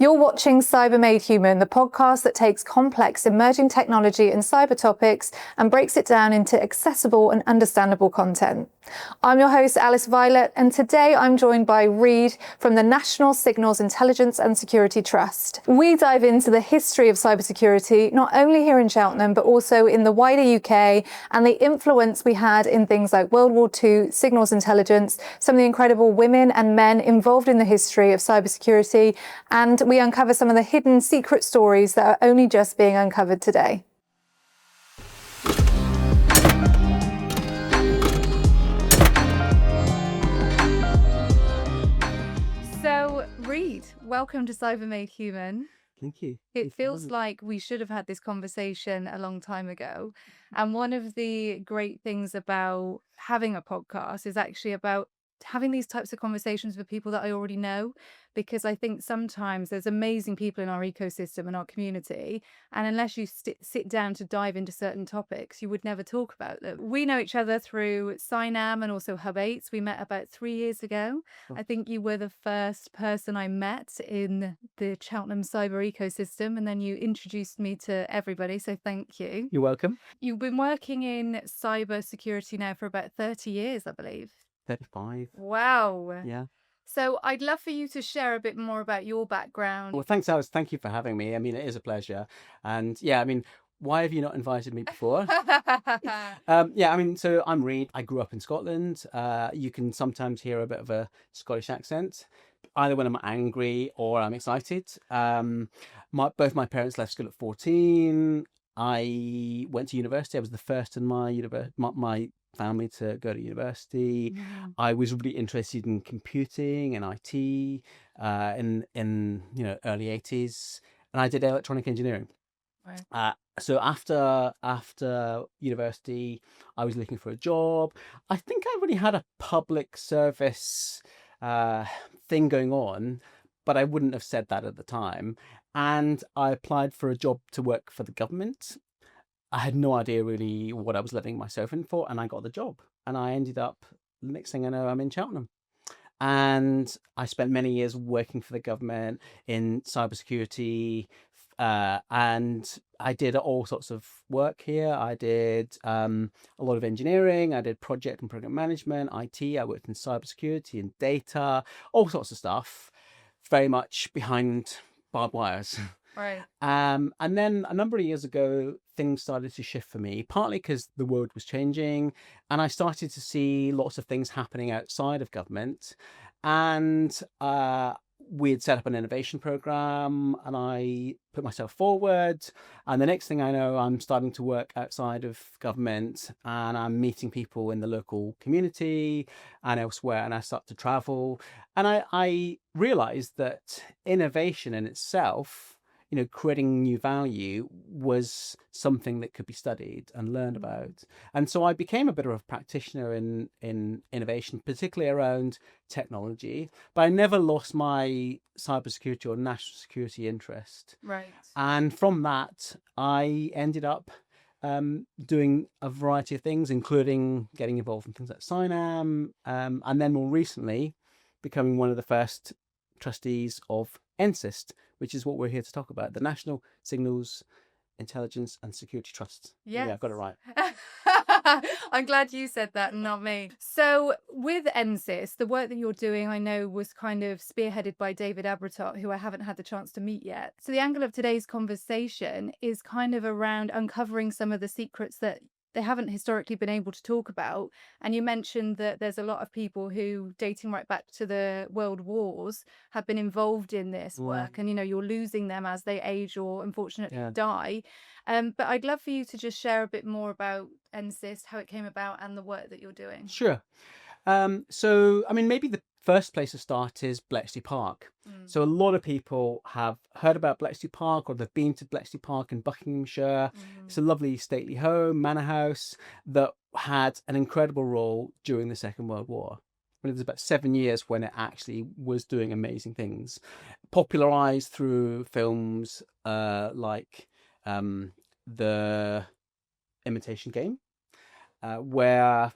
You're watching Cyber Made Human, the podcast that takes complex emerging technology and cyber topics and breaks it down into accessible and understandable content. I'm your host, Alice Violet, and today I'm joined by Reid from the National Signals Intelligence and Security Trust. We dive into the history of cybersecurity, not only here in Cheltenham, but also in the wider UK, and the influence we had in things like World War II, signals intelligence, some of the incredible women and men involved in the history of cybersecurity, and we uncover some of the hidden secret stories that are only just being uncovered today. So, Reid, welcome to Cyber Made Human. Thank you. It feels like we should have had this conversation a long time ago. And one of the great things about having a podcast is actually about having these types of conversations with people that I already know, because I think sometimes there's amazing people in our ecosystem and our community, and unless you sit down to dive into certain topics, you would never talk about them. We know each other through Cynam and also Hub 8. We met about 3 years ago. I think you were the first person I met in the Cheltenham cyber ecosystem, and then you introduced me to everybody, so thank you. You're welcome. You've been working in cyber security now for about 30 years, I believe. 35. Wow. Yeah. So I'd love for you to share a bit more about your background. Well, thanks, Alice. Thank you for having me. I mean, it is a pleasure. And yeah, I mean, why have you not invited me before? So I'm Reid. I grew up in Scotland. You can sometimes hear a bit of a Scottish accent, either when I'm angry or I'm excited. Both my parents left school at 14. I went to university. I was the first in my family to go to university. I was really interested in computing and IT in early 80s, and I did electronic engineering. Right. So after university, I was looking for a job. I think I already had a public service thing going on, but I wouldn't have said that at the time. And I applied for a job to work for the government. I had no idea really what I was letting myself in for, and I got the job. And I ended up, the next thing I know, I'm in Cheltenham. And I spent many years working for the government in cybersecurity, and I did all sorts of work here. I did a lot of engineering. I did project and program management, IT. I worked in cybersecurity and data, all sorts of stuff, very much behind barbed wires. Right. And then a number of years ago, things started to shift for me, partly because the world was changing and I started to see lots of things happening outside of government. And we had set up an innovation program and I put myself forward. And the next thing I know, I'm starting to work outside of government and I'm meeting people in the local community and elsewhere. And I start to travel. And I realized that innovation in itself, creating new value, was something that could be studied and learned about. And so I became a bit of a practitioner in innovation, particularly around technology, but I never lost my cybersecurity or national security interest. Right. And from that, I ended up doing a variety of things, including getting involved in things like Cynam, and then more recently, becoming one of the first trustees of NSIST, which is what we're here to talk about, the National Signals Intelligence and Security Trust. Yes. Yeah, I got it right. I'm glad you said that and not me. So with NSIST, the work that you're doing, I know, was kind of spearheaded by David Abratot, who I haven't had the chance to meet yet. So the angle of today's conversation is kind of around uncovering some of the secrets that they haven't historically been able to talk about. And you mentioned that there's a lot of people who, dating right back to the world wars, have been involved in this work. And, you're losing them as they age or unfortunately die. But I'd love for you to just share a bit more about NSIST, how it came about and the work that you're doing. Sure. So, I mean, maybe the first place to start is Bletchley Park. So a lot of people have heard about Bletchley Park or they've been to Bletchley Park in Buckinghamshire. It's a lovely stately home, manor house, that had an incredible role during the Second World War. It was about 7 years when it actually was doing amazing things. Popularised through films like The Imitation Game, where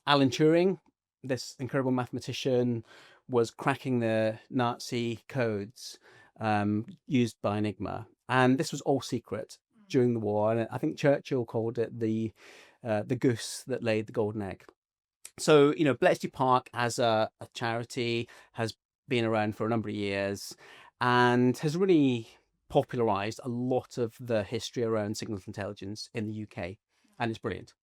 Alan Turing, this incredible mathematician, was cracking the Nazi codes used by Enigma. And this was all secret during the war. And I think Churchill called it the goose that laid the golden egg. So, Bletchley Park as a charity has been around for a number of years and has really popularized a lot of the history around signals intelligence in the UK. And it's brilliant.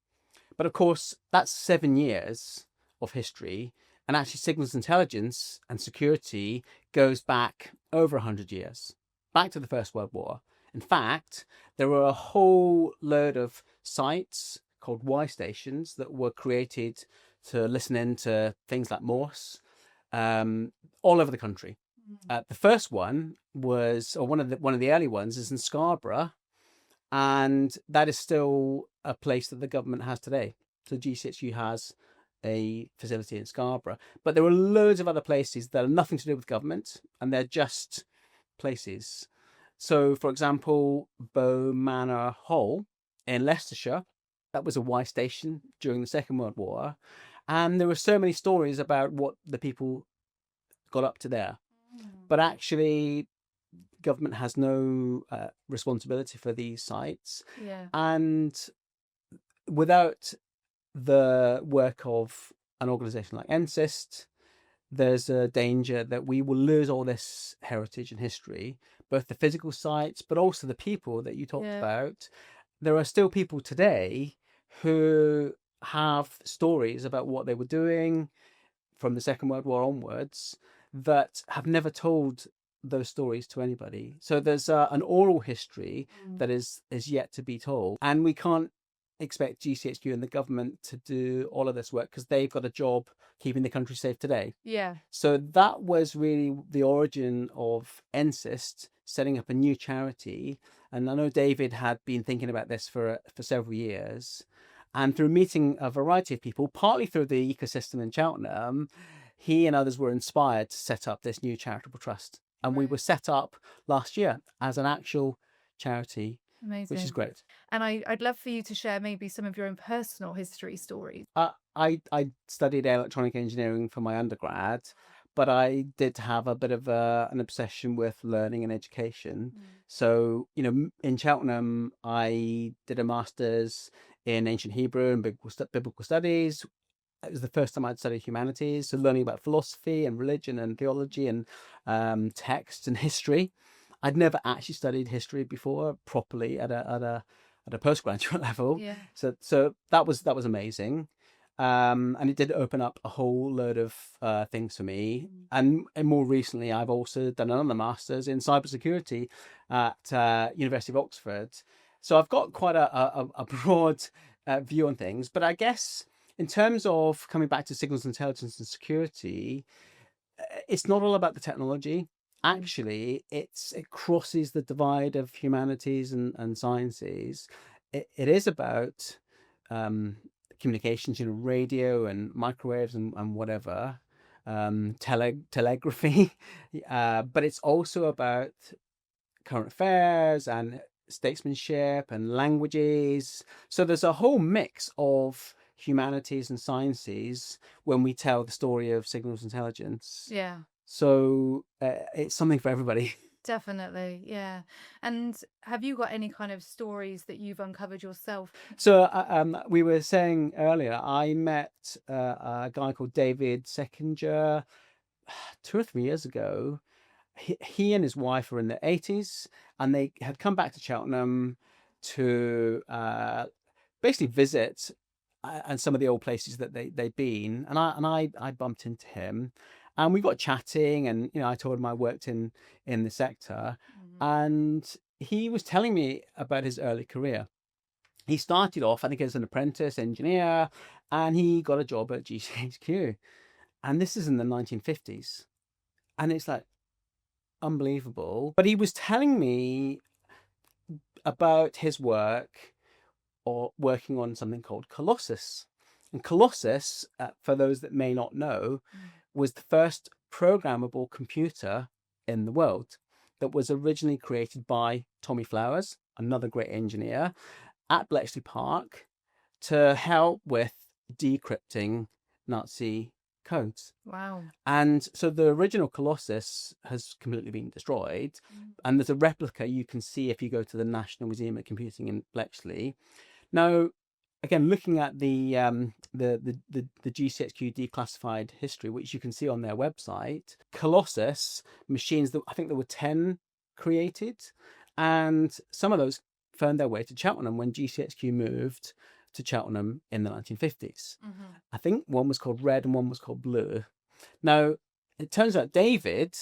But of course, that's 7 years of history. And actually, signals intelligence and security goes back over 100 years, back to the First World War. In fact, there were a whole load of sites called Y stations that were created to listen in to things like Morse all over the country. The first one was, or one of the early ones, is in Scarborough, and that is still a place that the government has today. So GCHQ has a facility in Scarborough, but there are loads of other places that are nothing to do with government, and they're just places. So, for example, Beaumanor Hall in Leicestershire, that was a Y station during the Second World War, and there were so many stories about what the people got up to there. But actually, government has no responsibility for these sites. Yeah. And without the work of an organization like NSIST, there's a danger that we will lose all this heritage and history, both the physical sites, but also the people that you talked about. There are still people today who have stories about what they were doing from the Second World War onwards that have never told those stories to anybody. So there's an oral history that is yet to be told, and we can't expect GCHQ and the government to do all of this work because they've got a job keeping the country safe today. Yeah. So that was really the origin of NSIST setting up a new charity. And I know David had been thinking about this for several years. And through meeting a variety of people, partly through the ecosystem in Cheltenham, he and others were inspired to set up this new charitable trust. And we were set up last year as an actual charity. Amazing. Which is great. And I'd love for you to share maybe some of your own personal history stories. I studied electronic engineering for my undergrad, but I did have a bit of an obsession with learning and education. So, in Cheltenham, I did a master's in ancient Hebrew and biblical studies. It was the first time I'd studied humanities, so learning about philosophy and religion and theology and text and history. I'd never actually studied history before properly at a postgraduate level. Yeah. So that was amazing. And it did open up a whole load of things for me. And more recently, I've also done another master's in cybersecurity at University of Oxford. So I've got quite a broad view on things. But I guess in terms of coming back to signals intelligence and security, it's not all about the technology. Actually, it crosses the divide of humanities and sciences. It is about communications, radio and microwaves and whatever, telegraphy, but it's also about current affairs and statesmanship and languages. So there's a whole mix of humanities and sciences when we tell the story of signals intelligence. Yeah. So it's something for everybody. Definitely, yeah. And have you got any kind of stories that you've uncovered yourself? So we were saying earlier, I met a guy called David Seckinger 2 or 3 years ago. He and his wife were in their 80s, and they had come back to Cheltenham to basically visit and some of the old places that they'd been. And I bumped into him. And we got chatting, and I told him I worked in the sector, and he was telling me about his early career. He started off, I think, as an apprentice engineer, and he got a job at GCHQ, and this is in the 1950s, and it's like unbelievable. But he was telling me about his work or working on something called Colossus, and Colossus, for those that may not know, was the first programmable computer in the world that was originally created by Tommy Flowers, another great engineer, at Bletchley Park to help with decrypting Nazi codes. Wow. And so the original Colossus has completely been destroyed, and there's a replica you can see if you go to the National Museum of Computing in Bletchley. Now, again, looking at the GCHQ declassified history, which you can see on their website, Colossus machines, that I think there were 10 created, and some of those found their way to Cheltenham when GCHQ moved to Cheltenham in the 1950s. I think one was called Red and one was called Blue. Now, it turns out David,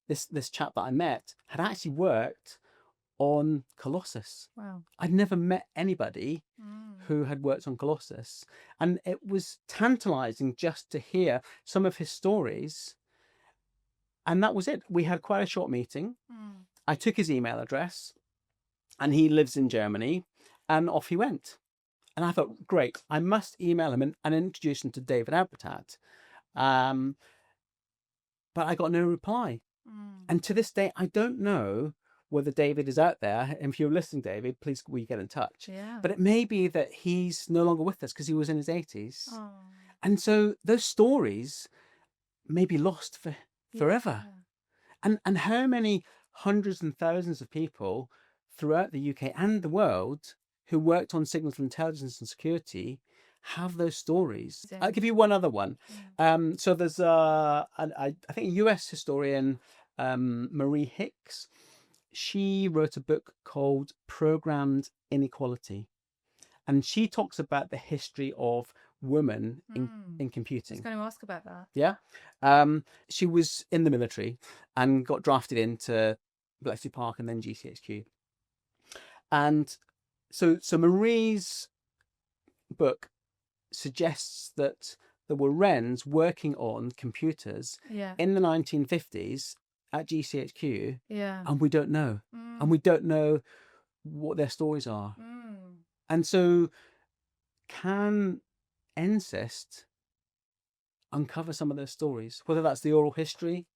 this chap that I met, had actually worked on Colossus. Wow. I'd never met anybody who had worked on Colossus, and it was tantalizing just to hear some of his stories. And that was it. We had quite a short meeting. I took his email address, and he lives in Germany, and off he went. And I thought, great, I must email him and introduce him to David Abertat. But I got no reply. And to this day, I don't know whether David is out there. And if you're listening, David, please will you get in touch. Yeah. But it may be that he's no longer with us because he was in his 80s. And so those stories may be lost forever. And how many hundreds and thousands of people throughout the UK and the world who worked on signals intelligence and security have those stories. I'll give you one other one. So there's I think a US historian, Marie Hicks. She wrote a book called Programmed Inequality, and she talks about the history of women in computing. I was going to ask about that. Yeah. She was in the military and got drafted into Bletchley Park and then GCHQ. And so Marie's book suggests that there were Wrens working on computers in the 1950s at GCHQ, and we don't know. And we don't know what their stories are. And so can NSIST uncover some of those stories, whether that's the oral history,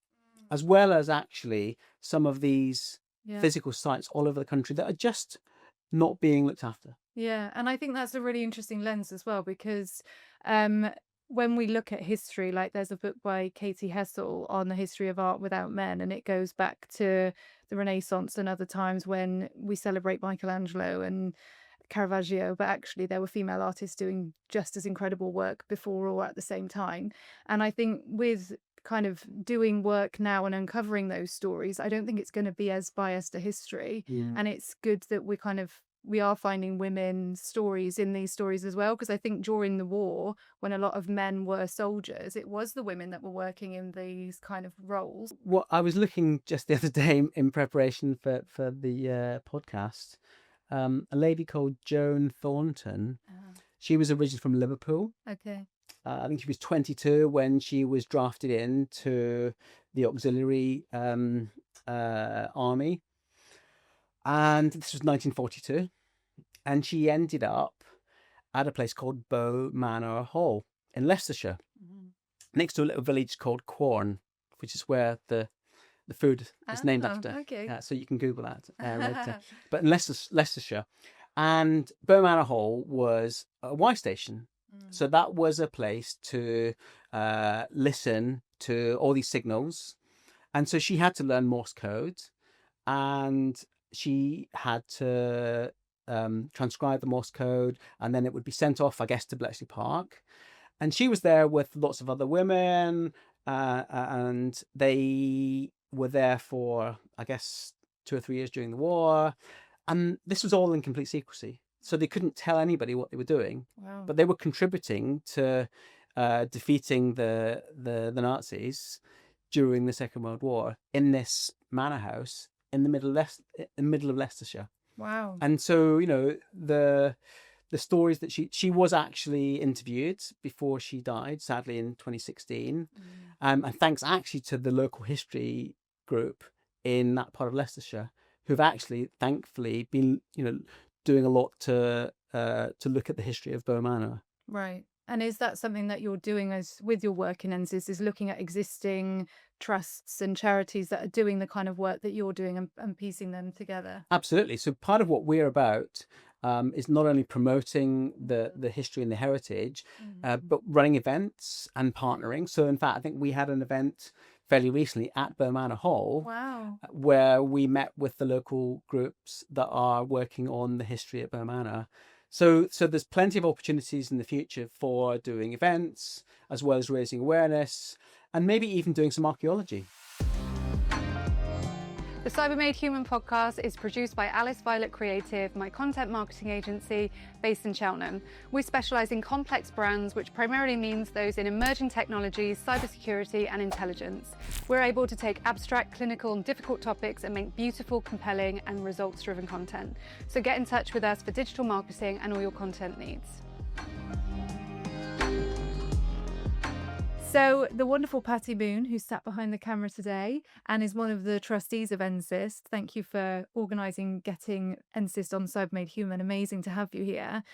as well as actually some of these physical sites all over the country that are just not being looked after. Yeah, and I think that's a really interesting lens as well, because when we look at history, like there's a book by Katie Hessel on the history of art without men, and it goes back to the Renaissance and other times when we celebrate Michelangelo and Caravaggio, but actually there were female artists doing just as incredible work before or at the same time. And I think with kind of doing work now and uncovering those stories, I don't think it's going to be as biased to history. And it's good that we are finding women's stories in these stories as well, because I think during the war, when a lot of men were soldiers, it was the women that were working in these kind of roles. Well, I was looking just the other day in preparation for the podcast. A lady called Joan Thornton. She was originally from Liverpool. Okay. I think she was 22 when she was drafted into the auxiliary army. And this was 1942. And she ended up at a place called Beaumanor Hall in Leicestershire, next to a little village called Quorn, which is where the food is named after. Okay. So you can Google that later. But in Leicestershire. And Beaumanor Hall was a Y station. So that was a place to listen to all these signals. And so she had to learn Morse code, and she had to transcribe the Morse code, and then it would be sent off, I guess, to Bletchley Park. And she was there with lots of other women, and they were there for, I guess, 2 or 3 years during the war. And this was all in complete secrecy. So they couldn't tell anybody what they were doing. Wow. But they were contributing to defeating the Nazis during the Second World War in this manor house in the middle of Leicestershire. Wow. And so, you know, the stories that she was actually interviewed before she died, sadly, in 2016. And thanks actually to the local history group in that part of Leicestershire, who've actually, thankfully, been, you know, doing a lot to look at the history of Beaumanor. Right. And is that something that you're doing with your work in NSIST, is looking at existing trusts and charities that are doing the kind of work that you're doing and piecing them together? Absolutely. So part of what we're about is not only promoting the history and the heritage, but running events and partnering. So in fact, I think we had an event fairly recently at Beaumanor Hall. Wow. Where we met with the local groups that are working on the history at Beaumanor. So there's plenty of opportunities in the future for doing events, as well as raising awareness, and maybe even doing some archaeology. The Cyber Made Human podcast is produced by Alice Violet Creative, my content marketing agency based in Cheltenham. We specialise in complex brands, which primarily means those in emerging technologies, cybersecurity and intelligence. We're able to take abstract, clinical and difficult topics and make beautiful, compelling and results-driven content. So get in touch with us for digital marketing and all your content needs. So the wonderful Patty Moon, who's sat behind the camera today and is one of the trustees of NSIST. Thank you for organising getting NSIST on Cyber Made Human. Amazing to have you here.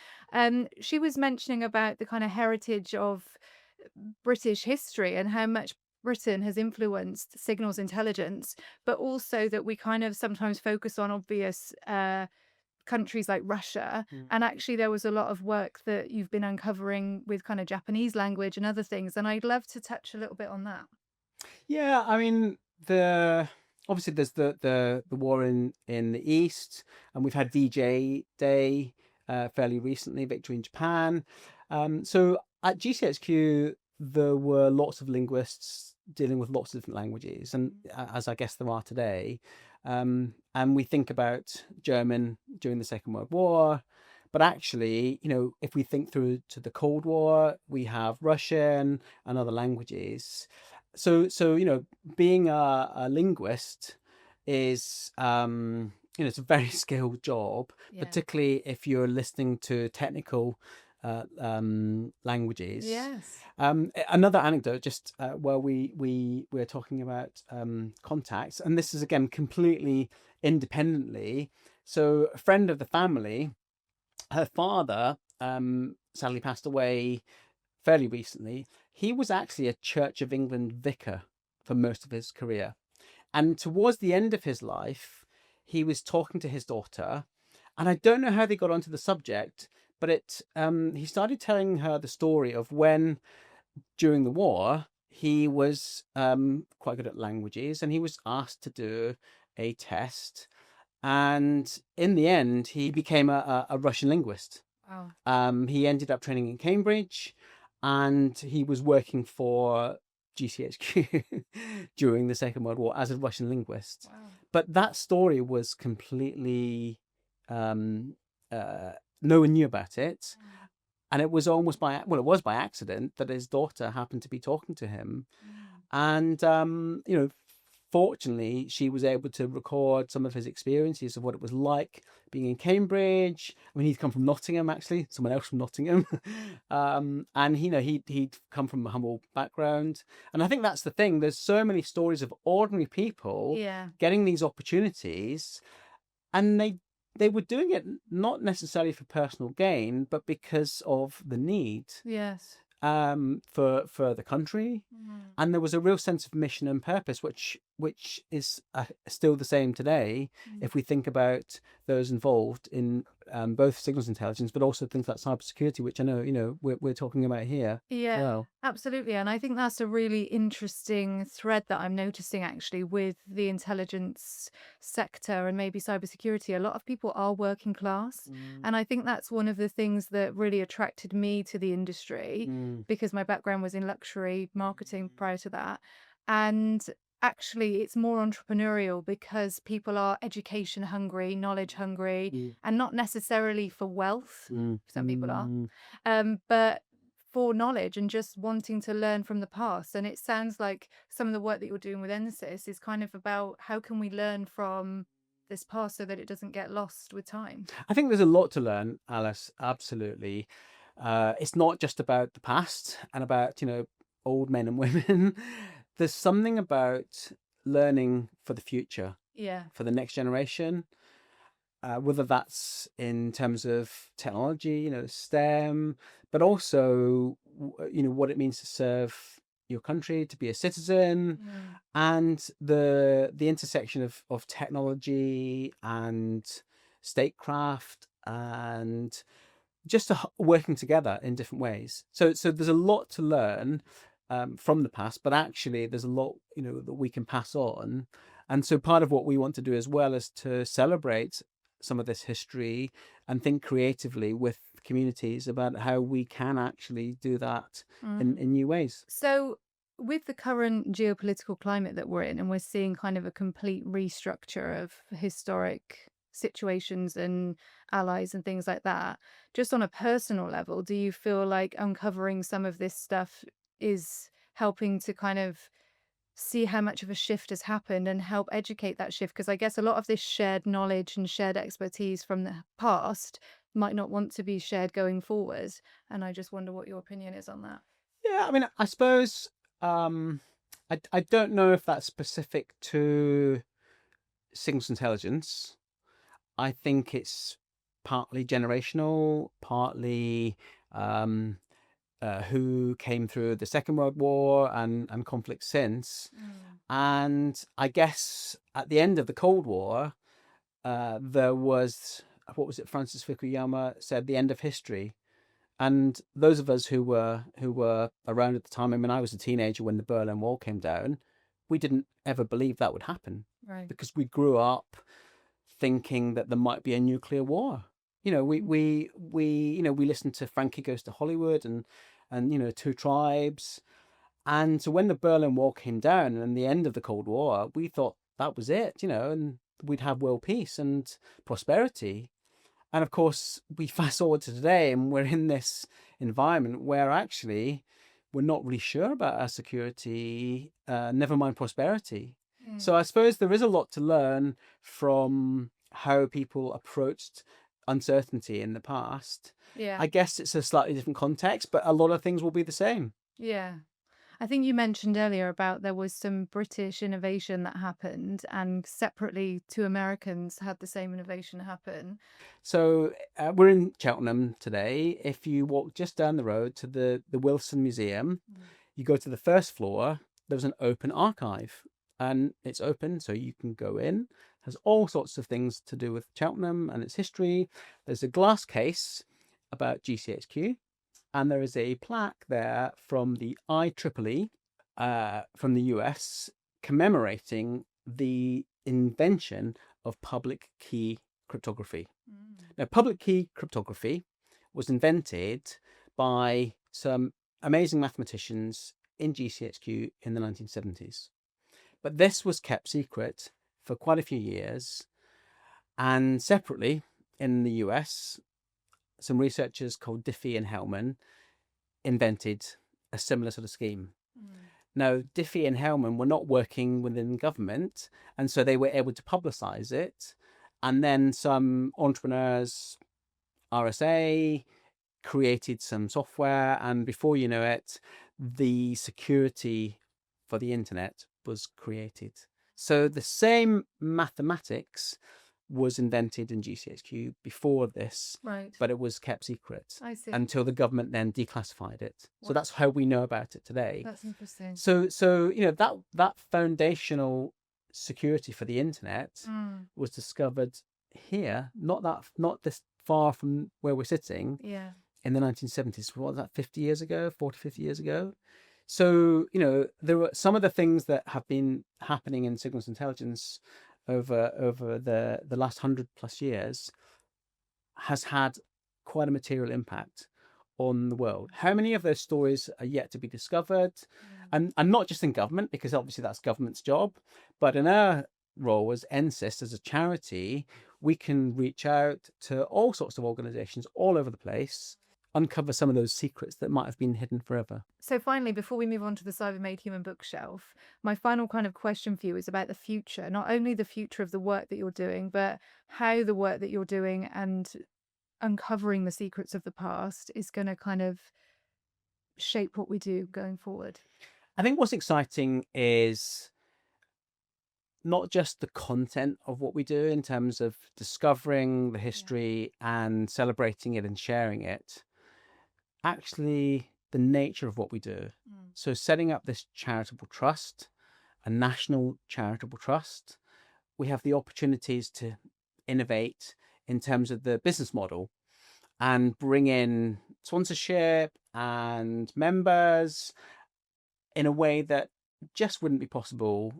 She was mentioning about the kind of heritage of British history and how much Britain has influenced signals intelligence, but also that we kind of sometimes focus on obvious countries like Russia. And actually there was a lot of work that you've been uncovering with kind of Japanese language and other things, and I'd love to touch a little bit on that. Yeah, I mean, obviously there's the war in the East, and we've had VJ Day fairly recently, Victory in Japan. So at GCHQ there were lots of linguists dealing with lots of different languages, and as I guess there are today. And we think about German during the Second World War, but actually, if we think through to the Cold War, we have Russian and other languages. So being a linguist is, it's a very skilled job, particularly if you're listening to technical languages. Yes. Another anecdote, just where we're talking about contacts, and this is again completely independently. So a friend of the family, her father sadly passed away fairly recently. He was actually a Church of England vicar for most of his career, and towards the end of his life, he was talking to his daughter, and I don't know how they got onto the subject, but he started telling her the story of when, during the war, he was quite good at languages, and he was asked to do a test, and in the end, he became a Russian linguist. Wow. He ended up training in Cambridge, and he was working for GCHQ during the Second World War as a Russian linguist. Wow. But that story was completely no one knew about it, and it was almost by accident that his daughter happened to be talking to him, and fortunately she was able to record some of his experiences of what it was like being in Cambridge. I mean, he'd come from Nottingham, actually, someone else from Nottingham, and he'd come from a humble background, and I think that's the thing. There's so many stories of ordinary people getting these opportunities, and they were doing it not necessarily for personal gain, but because of the need. Yes. For the country, and there was a real sense of mission and purpose, which is still the same today. If we think about those involved in both signals intelligence, but also things like cybersecurity, which I know we're talking about here. Yeah, well. Absolutely. And I think that's a really interesting thread that I'm noticing actually with the intelligence sector and maybe cybersecurity. A lot of people are working class. And I think that's one of the things that really attracted me to the industry, because my background was in luxury marketing prior to that. And actually, it's more entrepreneurial because people are education hungry, knowledge hungry, and not necessarily for wealth. Some people are, but for knowledge and just wanting to learn from the past. And it sounds like some of the work that you're doing with NSIS is kind of about how can we learn from this past so that it doesn't get lost with time. I think there's a lot to learn, Alice. Absolutely. It's not just about the past and about old men and women. There's something about learning for the future, for the next generation, whether that's in terms of technology, STEM, but also, what it means to serve your country, to be a citizen, and the intersection of technology and statecraft and just working together in different ways. So there's a lot to learn from the past, but actually there's a lot, that we can pass on. And so part of what we want to do as well is to celebrate some of this history and think creatively with communities about how we can actually do that in new ways. So with the current geopolitical climate that we're in, and we're seeing kind of a complete restructure of historic situations and allies and things like that, just on a personal level, do you feel like uncovering some of this stuff is helping to kind of see how much of a shift has happened and help educate that shift? Because I guess a lot of this shared knowledge and shared expertise from the past might not want to be shared going forward. And I just wonder what your opinion is on that. Yeah, I mean, I suppose I don't know if that's specific to signals intelligence. I think it's partly generational, partly who came through the Second World War and conflict since. And I guess at the end of the Cold War, there was, what was it, Francis Fukuyama said, the end of history. And those of us who were around at the time, I mean, I was a teenager when the Berlin Wall came down, we didn't ever believe that would happen. Right. Because we grew up thinking that there might be a nuclear war. We listened to Frankie Goes to Hollywood and Two Tribes. And so when the Berlin Wall came down and the end of the Cold War, we thought that was it, and we'd have world peace and prosperity. And of course, we fast forward to today and we're in this environment where actually we're not really sure about our security, never mind prosperity. So I suppose there is a lot to learn from how people approached uncertainty in the past. Yeah. I guess it's a slightly different context, but a lot of things will be the same. Yeah. I think you mentioned earlier about there was some British innovation that happened, and separately 2 Americans had the same innovation happen. So we're in Cheltenham today. If you walk just down the road to the Wilson Museum, you go to the first floor, there's an open archive. And it's open, so you can go in. It has all sorts of things to do with Cheltenham and its history. There's a glass case about GCHQ, and there is a plaque there from the IEEE from the US commemorating the invention of public key cryptography. Now, public key cryptography was invented by some amazing mathematicians in GCHQ in the 1970s. But this was kept secret for quite a few years. And separately, in the US, some researchers called Diffie and Hellman invented a similar sort of scheme. Now, Diffie and Hellman were not working within government, and so they were able to publicize it. And then some entrepreneurs, RSA, created some software, and before you know it, the security for the internet was created. So the same mathematics was invented in GCHQ before this, Right. but it was kept secret I see. until the government then declassified it. So that's how we know about it today. That's interesting. So that foundational security for the internet was discovered here, not this far from where we're sitting. Yeah. In the 1970s. What was that, 50 years ago, 40, 50 years ago? So, there were some of the things that have been happening in signals intelligence over the last 100 plus years has had quite a material impact on the world. How many of those stories are yet to be discovered? And not just in government, because obviously that's government's job, but in our role as NSIST, as a charity, we can reach out to all sorts of organizations all over the place, uncover some of those secrets that might have been hidden forever. So finally, before we move on to the Cyber Made Human bookshelf, my final kind of question for you is about the future, not only the future of the work that you're doing, but how the work that you're doing and uncovering the secrets of the past is going to kind of shape what we do going forward. I think what's exciting is not just the content of what we do in terms of discovering the history and celebrating it and sharing it, actually the nature of what we do. So setting up this charitable trust, a national charitable trust, we have the opportunities to innovate in terms of the business model and bring in sponsorship and members in a way that just wouldn't be possible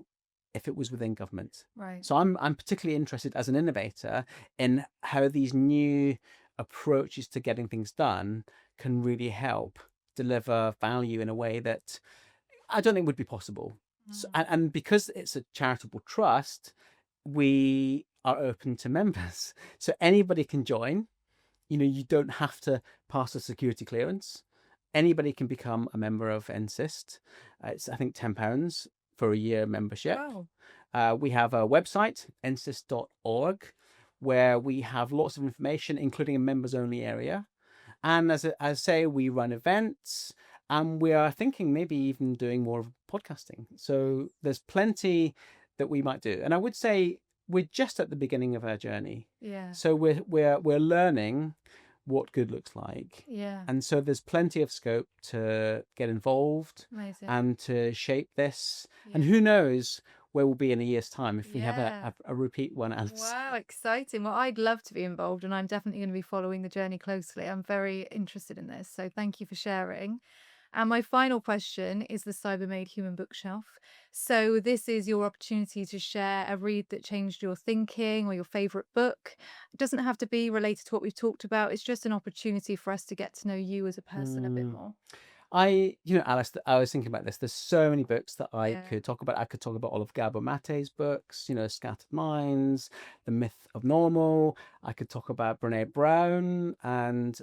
if it was within government. Right. So I'm particularly interested as an innovator in how these new approaches to getting things done can really help deliver value in a way that I don't think would be possible. So, and because it's a charitable trust, we are open to members. So anybody can join. You don't have to pass a security clearance. Anybody can become a member of NSIST. It's, I think, £10 for a year membership. Wow. We have a website, nsist.org, where we have lots of information, including a members-only area. And as I say, we run events, and we are thinking maybe even doing more of podcasting. So there's plenty that we might do. And I would say we're just at the beginning of our journey. Yeah. So we're learning what good looks like. Yeah. And so there's plenty of scope to get involved Amazing. and to shape this. And Yeah. who knows where we'll be in a year's time if we have Yeah. a repeat one, Alice. Wow, exciting. Well, I'd love to be involved, and I'm definitely going to be following the journey closely. I'm very interested in this. So thank you for sharing. And my final question is the Cyber Made Human bookshelf. So this is your opportunity to share a read that changed your thinking or your favorite book. It doesn't have to be related to what we've talked about. It's just an opportunity for us to get to know you as a person a bit more. Alice, I was thinking about this. There's so many books that I Yeah. could talk about. I could talk about all of Gabor Mate's books, Scattered Minds, The Myth of Normal. I could talk about Brene Brown, and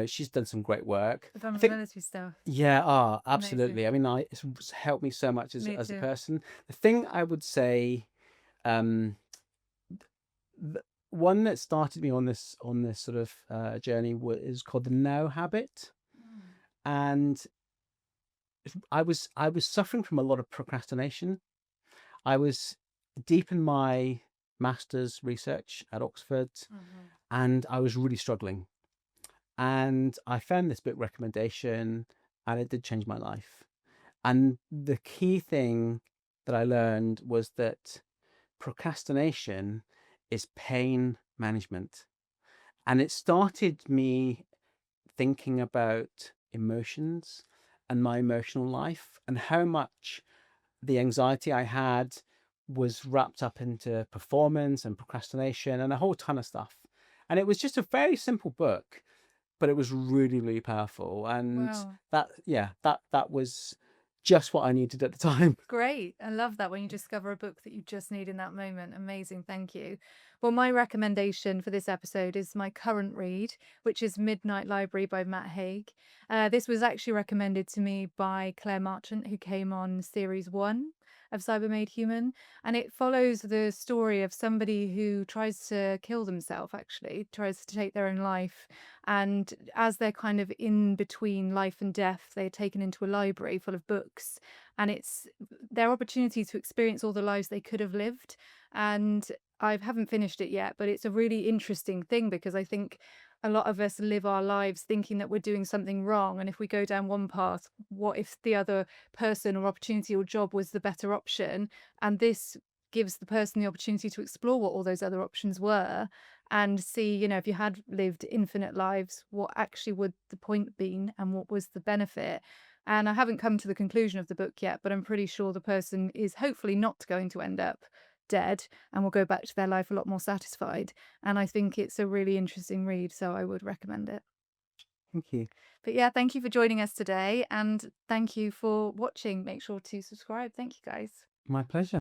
she's done some great work. The I think, vulnerability stuff. yeah, absolutely. Amazing. I mean, it's helped me so much Me as a too. person. The thing I would say, the one that started me on this sort of journey is called the Now Habit. And I was suffering from a lot of procrastination. I was deep in my master's research at Oxford, and I was really struggling. And I found this book recommendation, and it did change my life. And the key thing that I learned was that procrastination is pain management. And it started me thinking about emotions and my emotional life, and how much the anxiety I had was wrapped up into performance and procrastination and a whole ton of stuff. And it was just a very simple book, but it was really, really powerful. And Wow. that was just what I needed at the time. Great. I love that when you discover a book that you just need in that moment. Amazing. Thank you. Well, my recommendation for this episode is my current read, which is Midnight Library by Matt Haig. This was actually recommended to me by Claire Marchant, who came on series 1 of Cyber Made Human. And it follows the story of somebody who tries to kill themselves, actually, tries to take their own life. And as they're kind of in between life and death, they're taken into a library full of books. And it's their opportunity to experience all the lives they could have lived. And I haven't finished it yet, but it's a really interesting thing, because I think a lot of us live our lives thinking that we're doing something wrong. And if we go down one path, what if the other person or opportunity or job was the better option? And this gives the person the opportunity to explore what all those other options were and see, if you had lived infinite lives, what actually would the point been and what was the benefit? And I haven't come to the conclusion of the book yet, but I'm pretty sure the person is hopefully not going to end up dead and will go back to their life a lot more satisfied. And I think it's a really interesting read, so I would recommend it. Thank you. But yeah, thank you for joining us today, and thank you for watching. Make sure to subscribe. Thank you, guys. My pleasure.